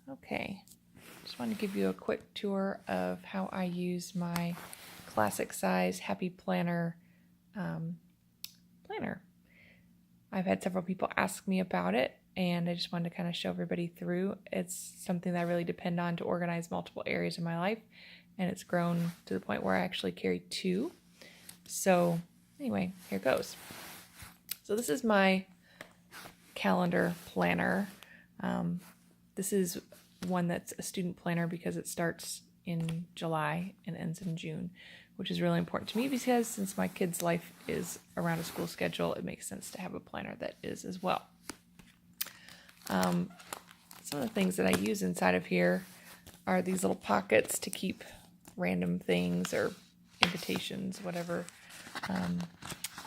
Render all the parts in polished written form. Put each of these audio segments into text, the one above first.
Okay, just wanted to give you a quick tour of how I use my classic size Happy Planner planner. I've had several people ask me about it, and I just wanted to kind of show everybody through. It's something that I really depend on to organize multiple areas of my life, and it's grown to the point where I actually carry two. So anyway, here goes. So this is my calendar planner. This is one that's a student planner because it starts in July and ends in June, which is really important to me because since my kid's life is around a school schedule, it makes sense to have a planner that is as well. Some of the things that I use inside of here are these little pockets to keep random things or invitations, whatever.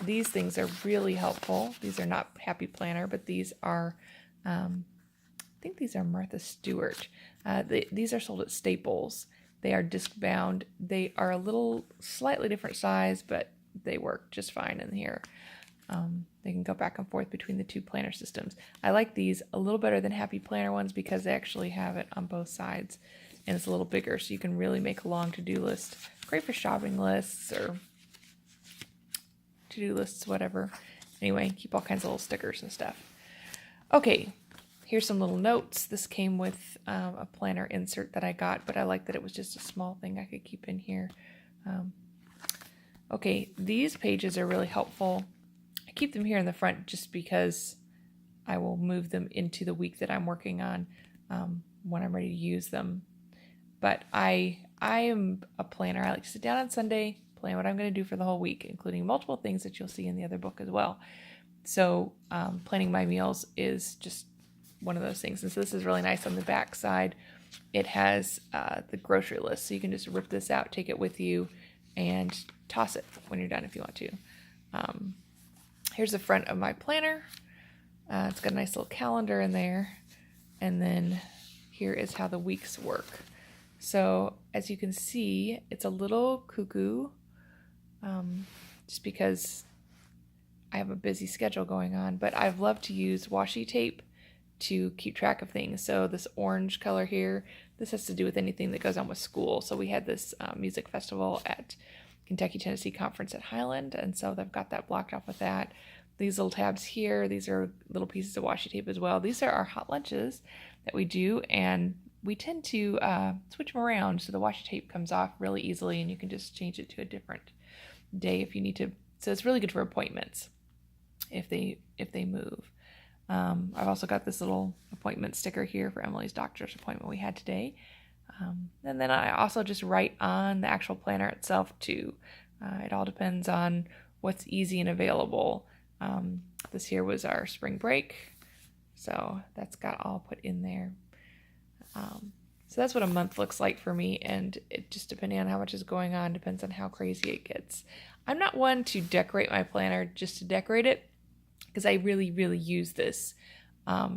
These things are really helpful. These are not Happy Planner, but these are, I think these are Martha Stewart. These are sold at Staples. They are disc bound. They are a little slightly different size, but they work just fine in here. They can go back and forth between the two planner systems. I like these a little better than Happy Planner ones because they actually have it on both sides, and it's a little bigger, so you can really make a long to-do list. Great for shopping lists or to-do lists, whatever. Anyway, keep all kinds of little stickers and stuff. Okay, here's some little notes. This came with a planner insert that I got, but I like that it was just a small thing I could keep in here. Okay, these pages are really helpful. I keep them here in the front just because I will move them into the week that I'm working on when I'm ready to use them. But I am a planner. I like to sit down on Sunday, plan what I'm going to do for the whole week, including multiple things that you'll see in the other book as well. So planning my meals is just one of those things. And so this is really nice on the back side. It has the grocery list. So you can just rip this out, take it with you, and toss it when you're done if you want to. Here's the front of my planner. It's got a nice little calendar in there. And then here is how the weeks work. So as you can see, it's a little cuckoo just because I have a busy schedule going on, but I've loved to use washi tape to keep track of things. So this orange color here, this has to do with anything that goes on with school. So we had this music festival at Kentucky Tennessee Conference at Highland, and so they've got that blocked off with that. These little tabs here, these are little pieces of washi tape as well. These are our hot lunches that we do, and we tend to switch them around so the washi tape comes off really easily, and you can just change it to a different day if you need to. So it's really good for appointments if they move. I've also got this little appointment sticker here for Emily's doctor's appointment we had today. And then I also just write on the actual planner itself too. It all depends on what's easy and available. This here was our spring break, so that's got all put in there. So that's what a month looks like for me, and it just depending on how much is going on depends on how crazy it gets. I'm not one to decorate my planner just to decorate it because I really, really use this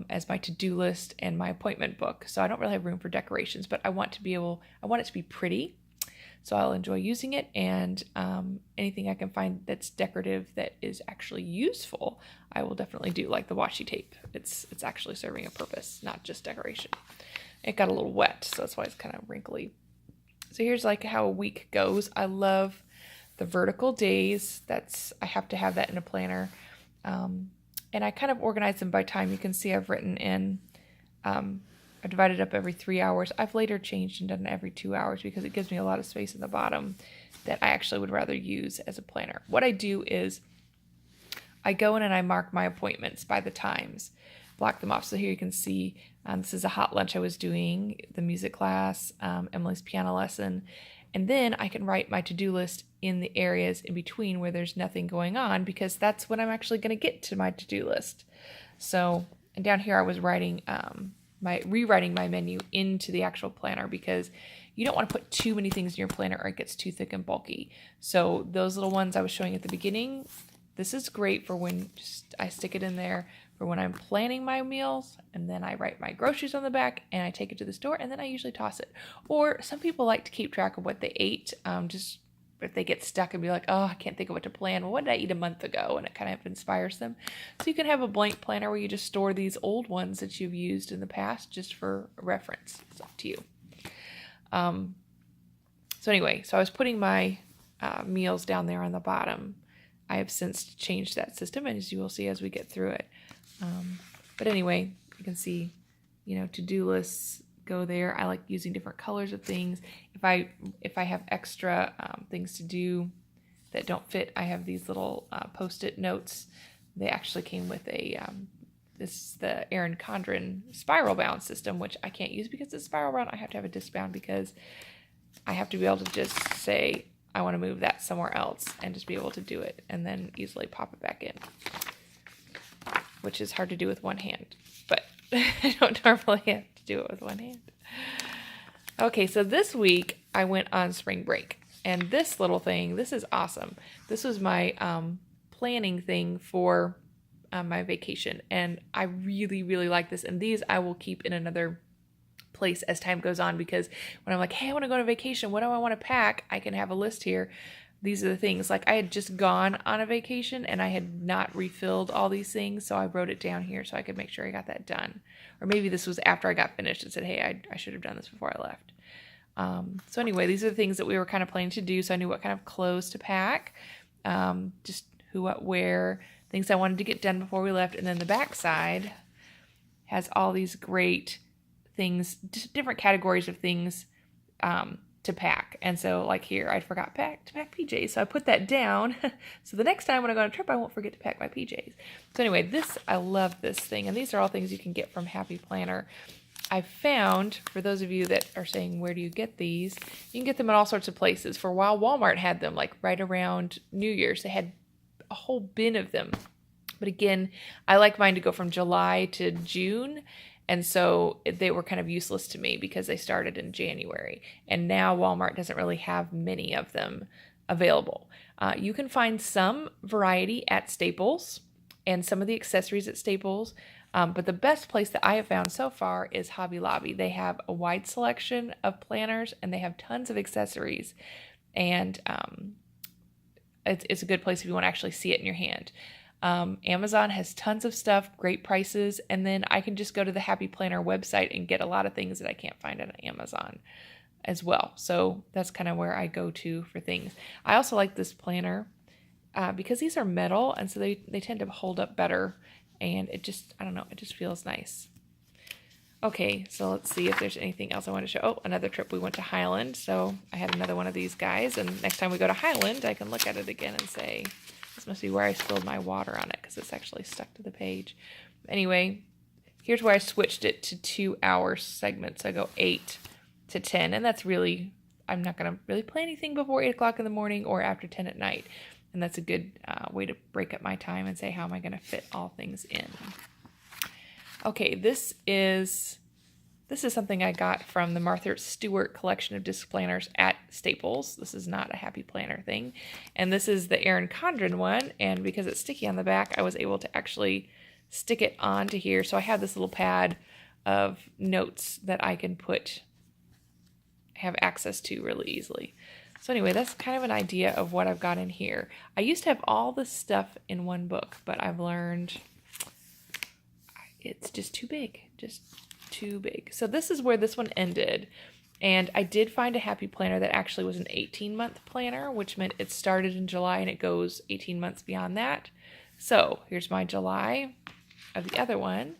as my to-do list and my appointment book. So I don't really have room for decorations, but I want it to be pretty. So I'll enjoy using it, and anything I can find that's decorative that is actually useful, I will definitely do, like the washi tape. It's actually serving a purpose, not just decoration. It got a little wet, so that's why it's kind of wrinkly. So here's like how a week goes. I love the vertical days. I have to have that in a planner. And I kind of organize them by time. You can see I've written in, I divided up every 3 hours. I've later changed and done every 2 hours because it gives me a lot of space in the bottom that I actually would rather use as a planner. What I do is I go in and I mark my appointments by the times, block them off. So here you can see this is a hot lunch I was doing, the music class, Emily's piano lesson. And then I can write my to-do list in the areas in between where there's nothing going on because that's when I'm actually going to get to my to-do list. So, and down here I was writing rewriting my menu into the actual planner because you don't want to put too many things in your planner or it gets too thick and bulky. So those little ones I was showing at the beginning, this is great for when I stick it in there for when I'm planning my meals, and then I write my groceries on the back and I take it to the store, and then I usually toss it. Or some people like to keep track of what they ate, just if they get stuck and be like, oh, I can't think of what to plan. Well, what did I eat a month ago? And it kind of inspires them. So you can have a blank planner where you just store these old ones that you've used in the past just for reference. It's up to you. So anyway, so I was putting my meals down there on the bottom. I have since changed that system, and as you will see as we get through it. But anyway, you can see, to-do lists go there. I like using different colors of things. If I have extra things to do that don't fit, I have these little post-it notes. They actually came with this is the Erin Condren spiral bound system, which I can't use because it's spiral bound. I have to have a disc bound because I have to be able to just say, I want to move that somewhere else and just be able to do it and then easily pop it back in, which is hard to do with one hand, but I don't normally have to do it with one hand. Okay, so this week I went on spring break, and this little thing, this is awesome. This was my planning thing for my vacation, and I really, really like this, and these I will keep in another place as time goes on, because when I'm like, hey, I want to go on a vacation, what do I want to pack? I can have a list here. These are the things. Like, I had just gone on a vacation and I had not refilled all these things, so I wrote it down here so I could make sure I got that done. Or maybe this was after I got finished and said, hey, I should have done this before I left. So anyway, these are the things that we were kind of planning to do, so I knew what kind of clothes to pack, just who, what, where, things I wanted to get done before we left. And then the back side has all these great things, different categories of things to pack. And so like here, I forgot to pack PJs. So I put that down. So the next time when I go on a trip, I won't forget to pack my PJs. So anyway, I love this thing. And these are all things you can get from Happy Planner. I found, for those of you that are saying, where do you get these? You can get them at all sorts of places. For a while, Walmart had them, like right around New Year's. They had a whole bin of them. But again, I like mine to go from July to June. And so they were kind of useless to me because they started in January. And now Walmart doesn't really have many of them available. You can find some variety at Staples and some of the accessories at Staples. But the best place that I have found so far is Hobby Lobby. They have a wide selection of planners and they have tons of accessories. And it's a good place if you want to actually see it in your hand. Amazon has tons of stuff, great prices, and then I can just go to the Happy Planner website and get a lot of things that I can't find on Amazon as well. So that's kind of where I go to for things. I also like this planner because these are metal, and so they tend to hold up better, and it just, I don't know, it just feels nice. Okay, so let's see if there's anything else I want to show. Oh, another trip, we went to Highland, so I had another one of these guys, and next time we go to Highland, I can look at it again and say, this must be where I spilled my water on it because it's actually stuck to the page. Anyway, here's where I switched it to 2-hour segments. I go 8 to 10, and that's really, I'm not going to really play anything before 8 o'clock in the morning or after 10 at night. And that's a good way to break up my time and say, how am I going to fit all things in? Okay, this is something I got from the Martha Stewart collection of disc planners at Staples. This is not a Happy Planner thing. And this is the Erin Condren one. And because it's sticky on the back, I was able to actually stick it onto here. So I have this little pad of notes that I can have access to really easily. So anyway, that's kind of an idea of what I've got in here. I used to have all this stuff in one book, but I've learned it's just too big. Too big. So this is where this one ended, and I did find a Happy Planner that actually was an 18-month planner, which meant it started in July and it goes 18 months beyond that. So here's my July of the other one,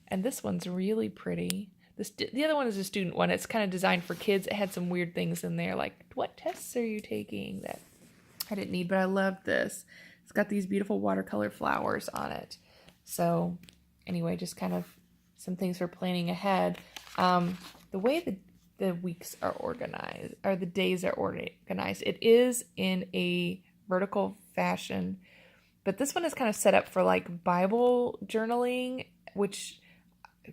and this one's really pretty. The other one is a student one. It's kind of designed for kids. It had some weird things in there, like what tests are you taking, that I didn't need, but I love this. It's got these beautiful watercolor flowers on it. So anyway, just kind of some things for planning ahead. The way the weeks are organized, or the days are organized, it is in a vertical fashion, but this one is kind of set up for like Bible journaling, which,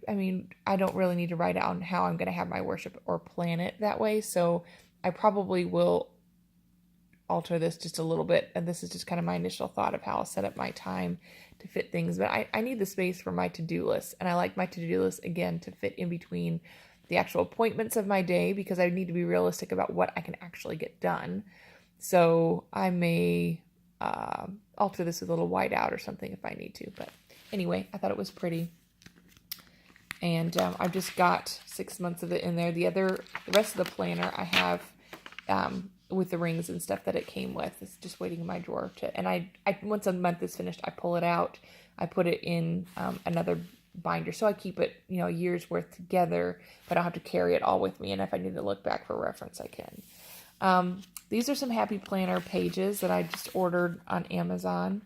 I mean, I don't really need to write out how I'm going to have my worship or plan it that way, so I probably will alter this just a little bit, and this is just kind of my initial thought of how I'll set up my time to fit things. But I need the space for my to-do list, and I like my to-do list, again, to fit in between the actual appointments of my day, because I need to be realistic about what I can actually get done. So I may alter this with a little white out or something if I need to. But anyway, I thought it was pretty. And I've just got 6 months of it in there. The rest of the planner I have with the rings and stuff that it came with. It's just waiting in my drawer and I once a month is finished, I pull it out. I put it in another binder. So I keep it, a year's worth together, but I don't have to carry it all with me. And if I need to look back for reference, I can. These are some Happy Planner pages that I just ordered on Amazon.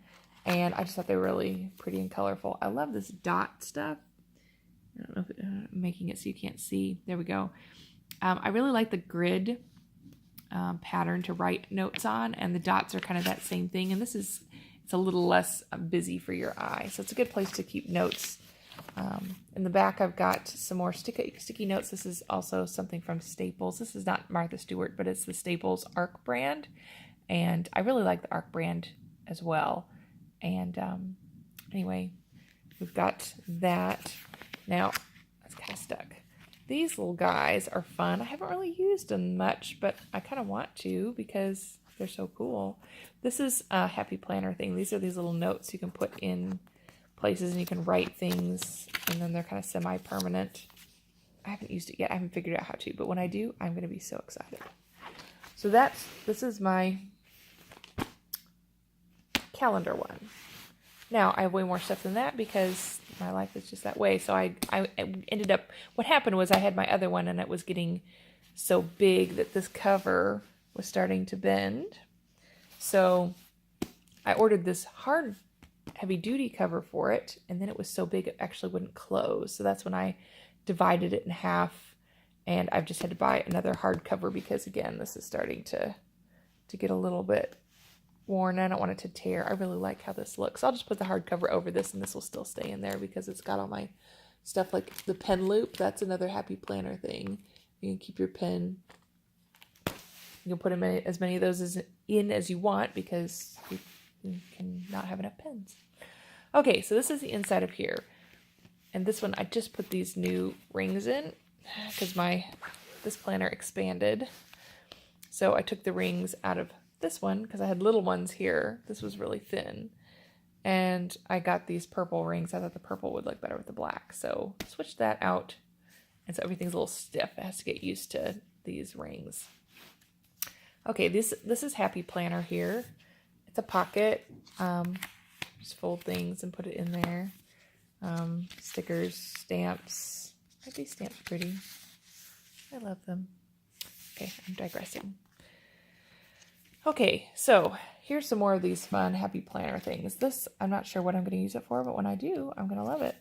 And I just thought they were really pretty and colorful. I love this dot stuff. I don't know if I'm making it so you can't see. There we go. I really like the grid pattern to write notes on, and the dots are kind of that same thing. And it's a little less busy for your eye, so it's a good place to keep notes. In the back, I've got some more sticky notes. This is also something from Staples. This is not Martha Stewart, but it's the Staples ARC brand, and I really like the ARC brand as well. And anyway, we've got that. Now, it's kind of stuck. These little guys are fun. I haven't really used them much, but I kind of want to because they're so cool. This is a Happy Planner thing. These are these little notes you can put in places and you can write things, and then they're kind of semi-permanent. I haven't used it yet. I haven't figured out how to, but when I do, I'm going to be so excited. So this is my calendar one. Now, I have way more stuff than that because my life is just that way. So I ended up, what happened was I had my other one and it was getting so big that this cover was starting to bend. So I ordered this hard, heavy-duty cover for it, and then it was so big it actually wouldn't close. So that's when I divided it in half, and I've just had to buy another hard cover because, again, this is starting to get a little bit worn. I don't want it to tear. I really like how this looks. I'll just put the hardcover over this, and this will still stay in there because it's got all my stuff, like the pen loop. That's another Happy Planner thing. You can keep your pen. You can put as many of those as you want because you can not have enough pens. Okay, so this is the inside of here. And this one, I just put these new rings in because this planner expanded. So I took the rings out of this one because I had little ones here. This was really thin. And I got these purple rings. I thought the purple would look better with the black. So switched that out. And so everything's a little stiff. It has to get used to these rings. Okay, this is Happy Planner here. It's a pocket. Just fold things and put it in there. Stickers, stamps. Aren't these stamps pretty? I love them. Okay, I'm digressing. Okay, so here's some more of these fun Happy Planner things. This, I'm not sure what I'm going to use it for, but when I do, I'm going to love it.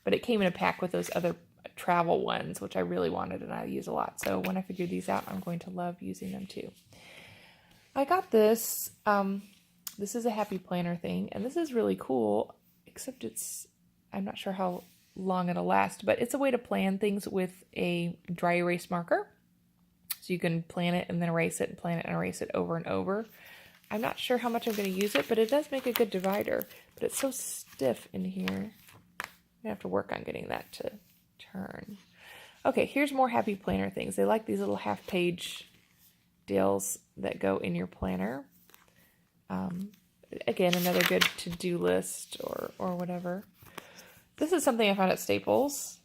But it came in a pack with those other travel ones, which I really wanted and I use a lot. So when I figure these out, I'm going to love using them too. I got this. This is a Happy Planner thing, and this is really cool, except I'm not sure how long it'll last, but it's a way to plan things with a dry erase marker. So you can plan it and then erase it and plan it and erase it over and over. I'm not sure how much I'm going to use it, but it does make a good divider. But it's so stiff in here. I'm going to have to work on getting that to turn. Okay, here's more Happy Planner things. They like these little half-page deals that go in your planner. Again, another good to-do list or whatever. This is something I found at Staples.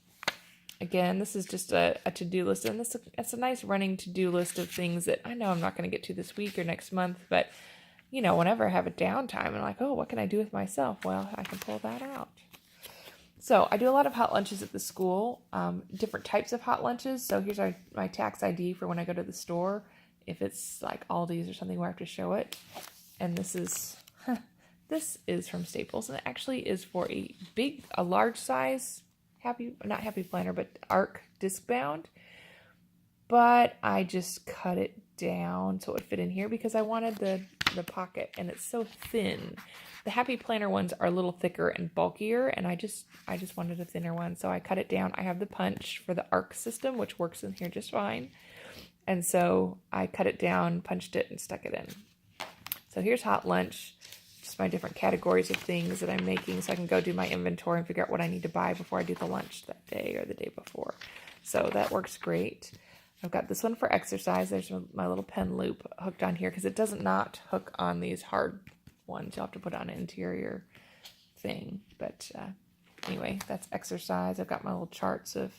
Again, this is just a to-do list, and it's a nice running to-do list of things that I know I'm not going to get to this week or next month, but, whenever I have a downtime, I'm like, oh, what can I do with myself? Well, I can pull that out. So I do a lot of hot lunches at the school, different types of hot lunches. So here's my tax ID for when I go to the store, if it's like Aldi's or something where I have to show it. And this is from Staples, and it actually is for a large size not Happy Planner, but ARC disc bound. But I just cut it down so it would fit in here because I wanted the pocket, and it's so thin. The Happy Planner ones are a little thicker and bulkier, and I just wanted a thinner one, so I cut it down. I have the punch for the ARC system, which works in here just fine. And so I cut it down, punched it, and stuck it in. So here's Hot Lunch. Just my different categories of things that I'm making so I can go do my inventory and figure out what I need to buy before I do the lunch that day or the day before. So that works great. I've got this one for exercise. There's my little pen loop hooked on here because it doesn't not hook on these hard ones. You'll have to put on an interior thing. But anyway, that's exercise. I've got my little charts of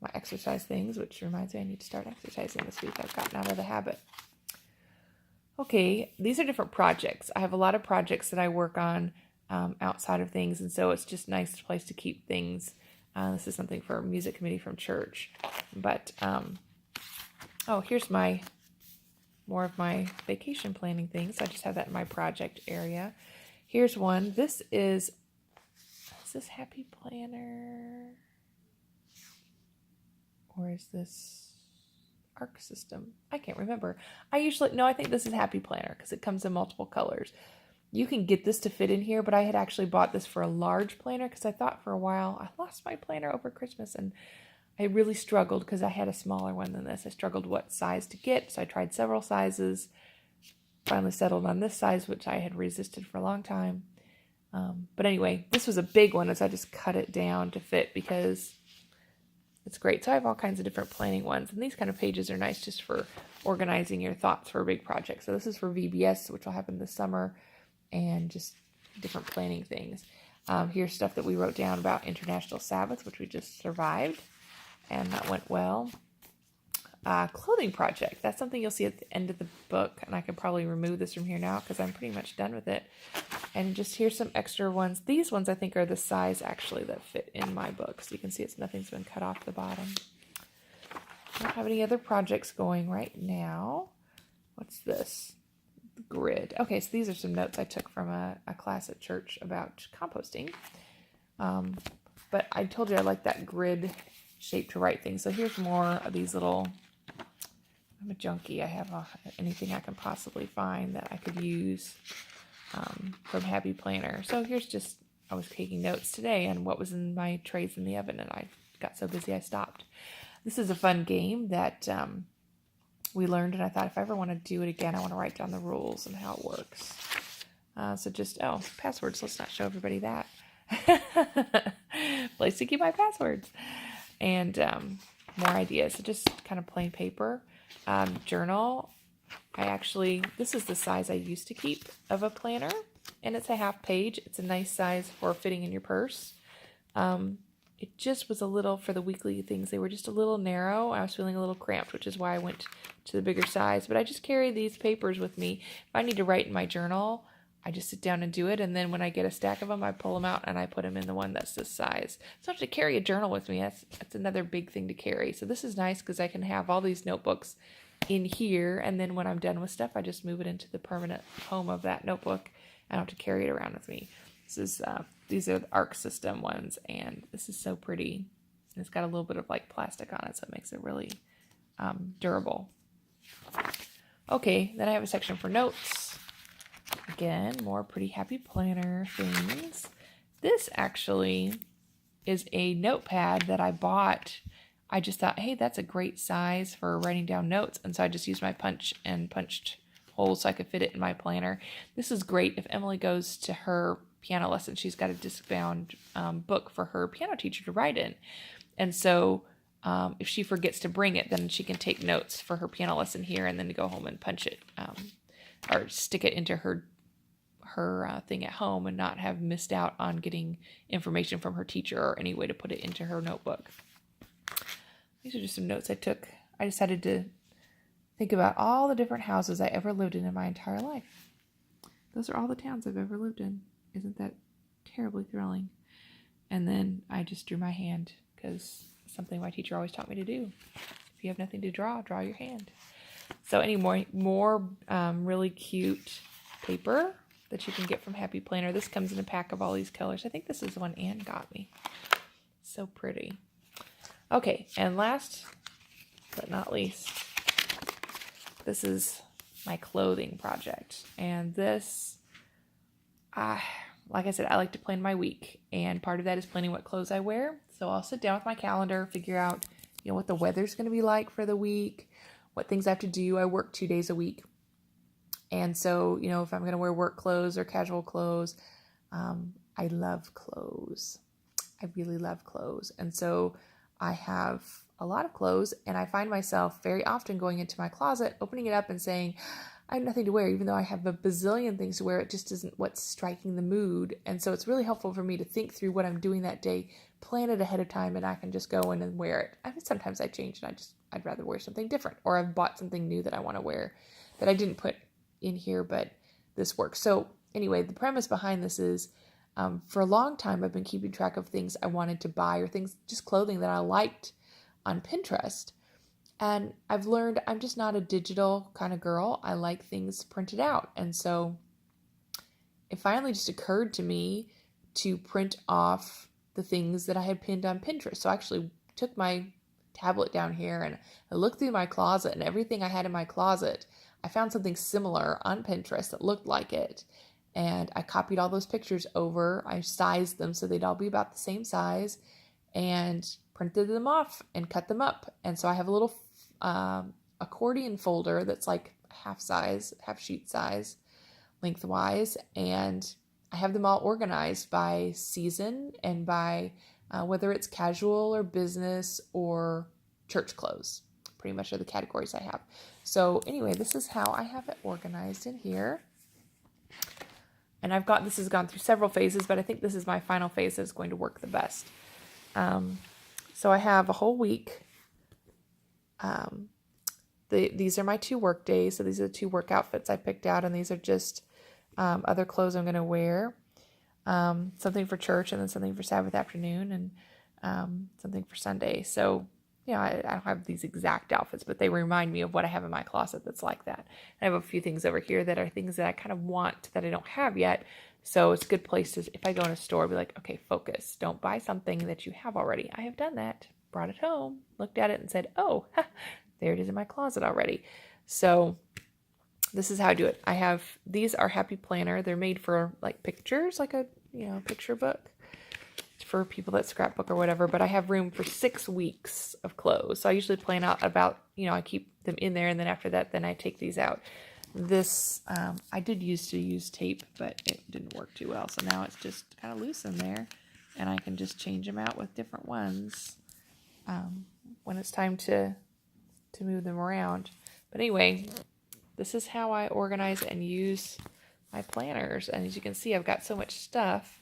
my exercise things, which reminds me I need to start exercising this week. I've gotten out of the habit. Okay, these are different projects. I have a lot of projects that I work on outside of things, and so it's just a nice place to keep things. This is something for music committee from church. But, here's more of my vacation planning things. So I just have that in my project area. Here's one. Is this Happy Planner? Or is this Arc System? I can't remember. I think this is Happy Planner because it comes in multiple colors. You can get this to fit in here, but I had actually bought this for a large planner because I thought for a while, I lost my planner over Christmas and I really struggled because I had a smaller one than this. I struggled what size to get, so I tried several sizes. Finally settled on this size, which I had resisted for a long time. But anyway, this was a big one, so I just cut it down to fit because it's great. So I have all kinds of different planning ones, and these kind of pages are nice just for organizing your thoughts for a big project. So this is for VBS, which will happen this summer, and just different planning things. Here's stuff that we wrote down about International Sabbath, which we just survived, and that went well. Clothing project. That's something you'll see at the end of the book, and I can probably remove this from here now because I'm pretty much done with it. And just here's some extra ones. These ones I think are the size actually that fit in my book. So you can see nothing's been cut off the bottom. I don't have any other projects going right now. What's this? Grid. Okay, so these are some notes I took from a class at church about composting. But I told you I like that grid shape to write things. So here's more of these little, I'm a junkie. I have anything I can possibly find that I could use from Happy Planner. So here's just, I was taking notes today on what was in my trays in the oven, and I got so busy I stopped. This is a fun game that we learned, and I thought if I ever want to do it again, I want to write down the rules and how it works. Passwords. Let's not show everybody that. Place to keep my passwords. And more ideas. So just kind of plain paper. Journal. This is the size I used to keep of a planner, and it's a half page. It's a nice size for fitting in your purse. It just was a little, for the weekly things, they were just a little narrow. I was feeling a little cramped, which is why I went to the bigger size. But I just carry these papers with me. If I need to write in my journal, I just sit down and do it. And then when I get a stack of them, I pull them out and I put them in the one that's this size. So I have to carry a journal with me. That's another big thing to carry. So this is nice because I can have all these notebooks in here. And then when I'm done with stuff, I just move it into the permanent home of that notebook. I don't have to carry it around with me. These are the Arc System ones, and this is so pretty. And it's got a little bit of like plastic on it, so it makes it really durable. Okay, then I have a section for notes. Again, more pretty Happy Planner things. This actually is a notepad that I bought. I just thought, hey, that's a great size for writing down notes, and so I just used my punch and punched holes so I could fit it in my planner. This is great if Emily goes to her piano lesson. She's got a disc-bound book for her piano teacher to write in. And so if she forgets to bring it, then she can take notes for her piano lesson here and then go home and punch it or stick it into her thing at home and not have missed out on getting information from her teacher or any way to put it into her notebook. These are just some notes I took. I decided to think about all the different houses I ever lived in my entire life. Those are all the towns I've ever lived in. Isn't that terribly thrilling? And then I just drew my hand because it's something my teacher always taught me to do. If you have nothing to draw your hand. So any more really cute paper that you can get from Happy Planner. This comes in a pack of all these colors. I think this is the one Anne got me. So pretty. Okay, and last but not least, this is my clothing project. And this, like I said, I like to plan my week. And part of that is planning what clothes I wear. So I'll sit down with my calendar, figure out, what the weather's going to be like for the week, what things I have to do. I work 2 days a week. And so, if I'm going to wear work clothes or casual clothes, I love clothes. I really love clothes. And so I have a lot of clothes, and I find myself very often going into my closet, opening it up and saying, I have nothing to wear, even though I have a bazillion things to wear. It just isn't what's striking the mood. And so it's really helpful for me to think through what I'm doing that day, plan it ahead of time, and I can just go in and wear it. I mean, sometimes I change and I'd rather wear something different, or I've bought something new that I want to wear that I didn't put in here, but this works. So anyway, the premise behind this is, for a long time, I've been keeping track of things I wanted to buy, or things, just clothing that I liked on Pinterest. And I've learned I'm just not a digital kind of girl. I like things printed out. And so it finally just occurred to me to print off the things that I had pinned on Pinterest. So I actually took my tablet down here and I looked through my closet, and everything I had in my closet, I found something similar on Pinterest that looked like it. And I copied all those pictures over. I sized them so they'd all be about the same size, and printed them off and cut them up. And so I have a little accordion folder that's like half sheet size lengthwise, and I have them all organized by season and by whether it's casual or business or church clothes. Pretty much are the categories I have. So anyway, this is how I have it organized in here. And this has gone through several phases, but I think this is my final phase that's going to work the best. So I have a whole week. These are my 2 work days. So these are the 2 work outfits I picked out, and these are just other clothes I'm going to wear. Something for church, and then something for Sabbath afternoon, and something for Sunday. So, I don't have these exact outfits, but they remind me of what I have in my closet that's like that. I have a few things over here that are things that I kind of want that I don't have yet. So it's a good place to, if I go in a store, be like, okay, focus. Don't buy something that you have already. I have done that. Brought it home, looked at it, and said, oh, there it is in my closet already. So this is how I do it. These are Happy Planner. They're made for like pictures, like a, picture book for people that scrapbook or whatever, but I have room for 6 weeks of clothes. So I usually plan out about, I keep them in there, and then after that, then I take these out. This, I did used to use tape, but it didn't work too well. So now it's just kind of loose in there, and I can just change them out with different ones when it's time to move them around. But anyway, this is how I organize and use my planners. And as you can see, I've got so much stuff.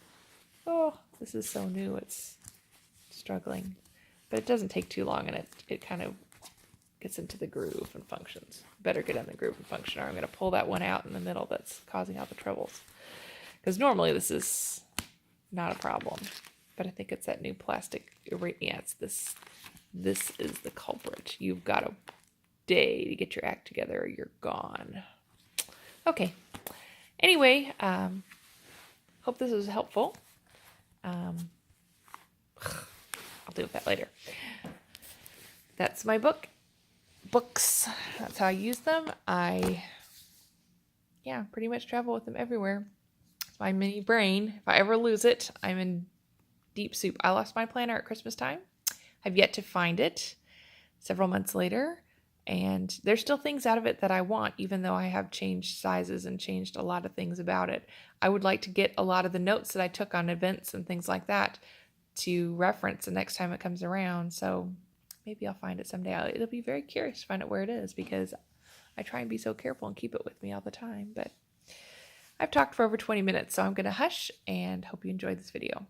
Oh, this is so new. It's struggling. But it doesn't take too long, and it kind of gets into the groove and functions. Better get in the groove and function, or I'm going to pull that one out in the middle that's causing all the troubles. Because normally this is not a problem. But I think it's that new plastic. Yeah, it's this. This is the culprit. You've got a day to get your act together, or you're gone. Okay. Anyway, hope this was helpful. I'll deal with that later. That's my books. That's how I use them. I pretty much travel with them everywhere. It's my mini brain. If I ever lose it, I'm in deep soup. I lost my planner at Christmas time. I've yet to find it several months later. And there's still things out of it that I want, even though I have changed sizes and changed a lot of things about it. I would like to get a lot of the notes that I took on events and things like that to reference the next time it comes around. So maybe I'll find it someday. It'll be very curious to find out where it is, because I try and be so careful and keep it with me all the time. But I've talked for over 20 minutes, so I'm going to hush and hope you enjoyed this video.